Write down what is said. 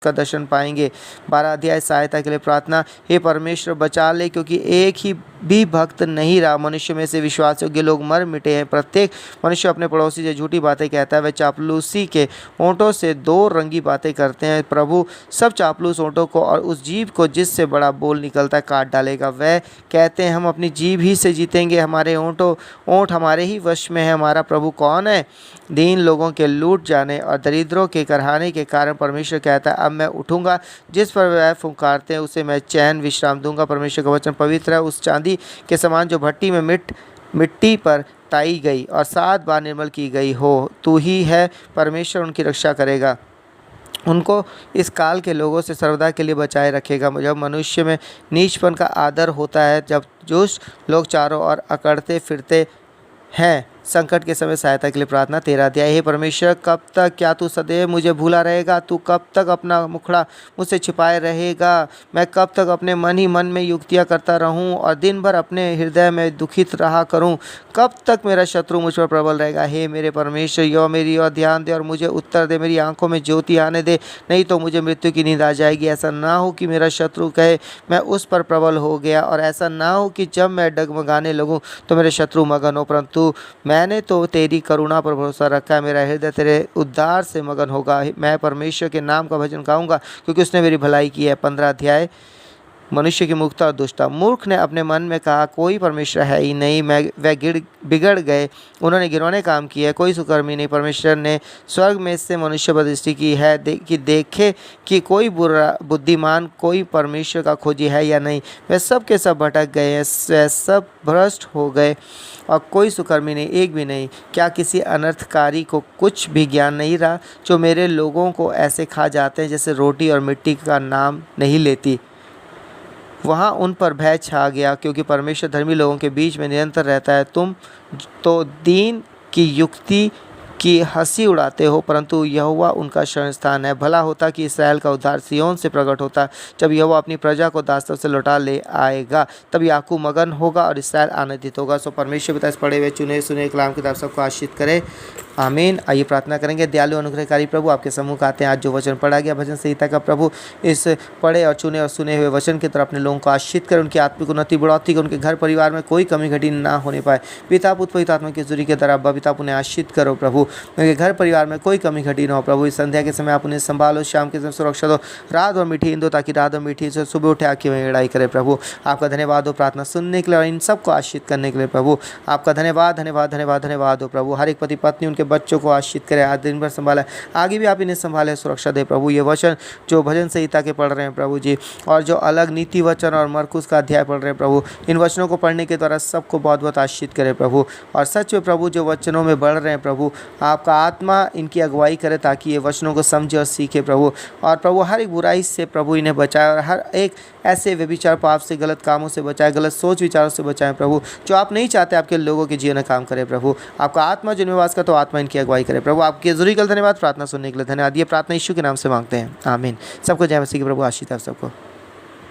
का दर्शन पाएंगे। 12 अध्याय सहायता के लिए प्रार्थना। हे परमेश्वर बचा ले, क्योंकि एक ही भी भक्त नहीं रहा। मनुष्य में से विश्वास योग्य लोग मर मिटे हैं। प्रत्येक मनुष्य अपने पड़ोसी से झूठी बातें कहता है। वह चापलूसी के होंठों से दो रंगी बातें करते हैं। प्रभु सब चापलूस होंठों को और उस जीभ को जिससे बड़ा बोल निकलता है काट डालेगा। वह कहते हैं हम अपनी जीभ ही से जीतेंगे, हमारे होंठ हमारे ही वश में है। हमारा प्रभु कौन है? दीन लोगों के लूट जाने और दरिद्रों के कराहने के कारण परमेश्वर कहता है अब मैं उठूंगा। जिस पर वह फुंकारते हैं उसे मैं चैन विश्राम दूंगा। परमेश्वर का वचन पवित्र है, उस चांदी के समान जो भट्टी में मिट्टी पर ताई गई और 7 बार निर्मल की गई हो। तू ही है परमेश्वर, उनकी रक्षा करेगा, उनको इस काल के लोगों से सर्वदा के लिए बचाए रखेगा। जब मनुष्य में नीचपन का आदर होता है, जब जोश लोग चारों ओर अकड़ते फिरते हैं। संकट के समय सहायता के लिए प्रार्थना। 13 अध्याय। हे परमेश्वर, कब तक? क्या तू सदैव मुझे भूला रहेगा? तू कब तक अपना मुखड़ा मुझसे छिपाए रहेगा? मैं कब तक अपने मन ही मन में युक्तियाँ करता रहूं और दिन भर अपने हृदय में दुखित रहा करूं? कब तक मेरा शत्रु मुझ पर प्रबल रहेगा? हे मेरे परमेश्वर, यो मेरी ओर ध्यान दे और मुझे उत्तर दे। मेरी आंखों में ज्योति आने दे, नहीं तो मुझे मृत्यु की नींद आ जाएगी। ऐसा ना हो कि मेरा शत्रु कहे मैं उस पर प्रबल हो गया, और ऐसा ना हो कि जब मैं डगमगाने लगूं तो मेरे शत्रु मगन हो। परंतु मैंने तो तेरी करुणा पर भरोसा रखा है। मेरा हृदय तेरे उद्धार से मगन होगा। मैं परमेश्वर के नाम का भजन गाऊंगा, क्योंकि उसने मेरी भलाई की है। 15 अध्याय। मनुष्य की मूर्खता और दुष्टता। मूर्ख ने अपने मन में कहा कोई परमेश्वर है ही नहीं। वह बिगड़ गए, उन्होंने घिनौने काम किए, कोई सुकर्मी नहीं। परमेश्वर ने स्वर्ग में से मनुष्य पर दृष्टि की है कि देखे कि कोई बुद्धिमान, कोई परमेश्वर का खोजी है या नहीं। वे सब के सब भटक गए हैं, वे सब भ्रष्ट हो गए और कोई सुकर्मी नहीं, एक भी नहीं। क्या किसी अनर्थकारी को कुछ भी ज्ञान नहीं रहा? जो मेरे लोगों को ऐसे खा जाते हैं जैसे रोटी और मिट्टी का नाम नहीं लेती। वहाँ उन पर भय छा गया, क्योंकि परमेश्वर धर्मी लोगों के बीच में निरंतर रहता है। तुम तो दीन की युक्ति की हंसी उड़ाते हो, परंतु यहोवा उनका शरण स्थान है। भला होता कि इस्राएल का उद्धार सिय्योन से प्रकट होता। जब यहोवा अपनी प्रजा को दासत्व से लौटा ले आएगा, तब याकूब मगन होगा और इस्राएल आनंदित होगा। सो परमेश्वर पिता इस पढ़े हुए चुने सुने कलाम किताब सबको आशीष करे, आमीन। आइए प्रार्थना करेंगे। दयालु अनुग्रहकारी प्रभु, आपके सम्मुख आते हैं। आज जो वचन पढ़ा गया भजन संहिता का, प्रभु इस पढ़े और चुने और सुने हुए वचन की तरफ अपने लोगों को आशीष कर, उनकी आत्मिक उन्नति बढ़ोतरी कर, उनके घर परिवार में कोई कमी घटी ना होने पाए। पिता पुत्र पवित्र आत्मा की जुरी के द्वारा पिता उन्हें आशीष करो प्रभु, उनके घर परिवार में कोई कमी घटी ना हो प्रभु। इस संध्या के समय आप उन्हें संभालो, शाम के समय सुरक्षा दो, रात और मीठी नींद दो, ताकि रात और मीठी से सुबह उठे आँखें में लड़ाई करे प्रभु। आपका धन्यवाद हो प्रार्थना सुनने के लिए और इन सबको आशीष करने के लिए प्रभु। आपका धन्यवाद धन्यवाद धन्यवाद धन्यवाद हो प्रभु। हर एक पति पत्नी उनके बच्चों को आशीष करे, आज दिन भर संभाला, आगे भी आप इन्हें संभाले, सुरक्षा दे प्रभु। ये वचन जो भजन संहिता के पढ़ रहे हैं प्रभु जी, और जो अलग नीति वचन और मरकुस का अध्याय पढ़ रहे हैं प्रभु, इन वचनों को पढ़ने के द्वारा सबको बहुत बहुत आशीष करे प्रभु। और सच में प्रभु जो वचनों में बढ़ रहे हैं प्रभु, आपका आत्मा इनकी अगुवाई करे, ताकि ये वचनों को समझे और सीखे प्रभु। और प्रभु हर एक बुराई से प्रभु इन्हें बचाए, और हर एक ऐसे व्यभिचार पाप से, गलत कामों से बचाए, गलत सोच विचारों से बचाएं प्रभु, जो आप नहीं चाहते आपके लोगों के जीवन में काम करे प्रभु। आपका आत्मा जो निवास का, तो आत्मा इनकी अगुवाई करे प्रभु। आपके जरूरी कल धन्यवाद, प्रार्थना सुनने के लिए धन्यवाद। ये प्रार्थना यीशु के नाम से मांगते हैं, आमीन। सबको जय मसीह की प्रभु, आशीष आप सबको।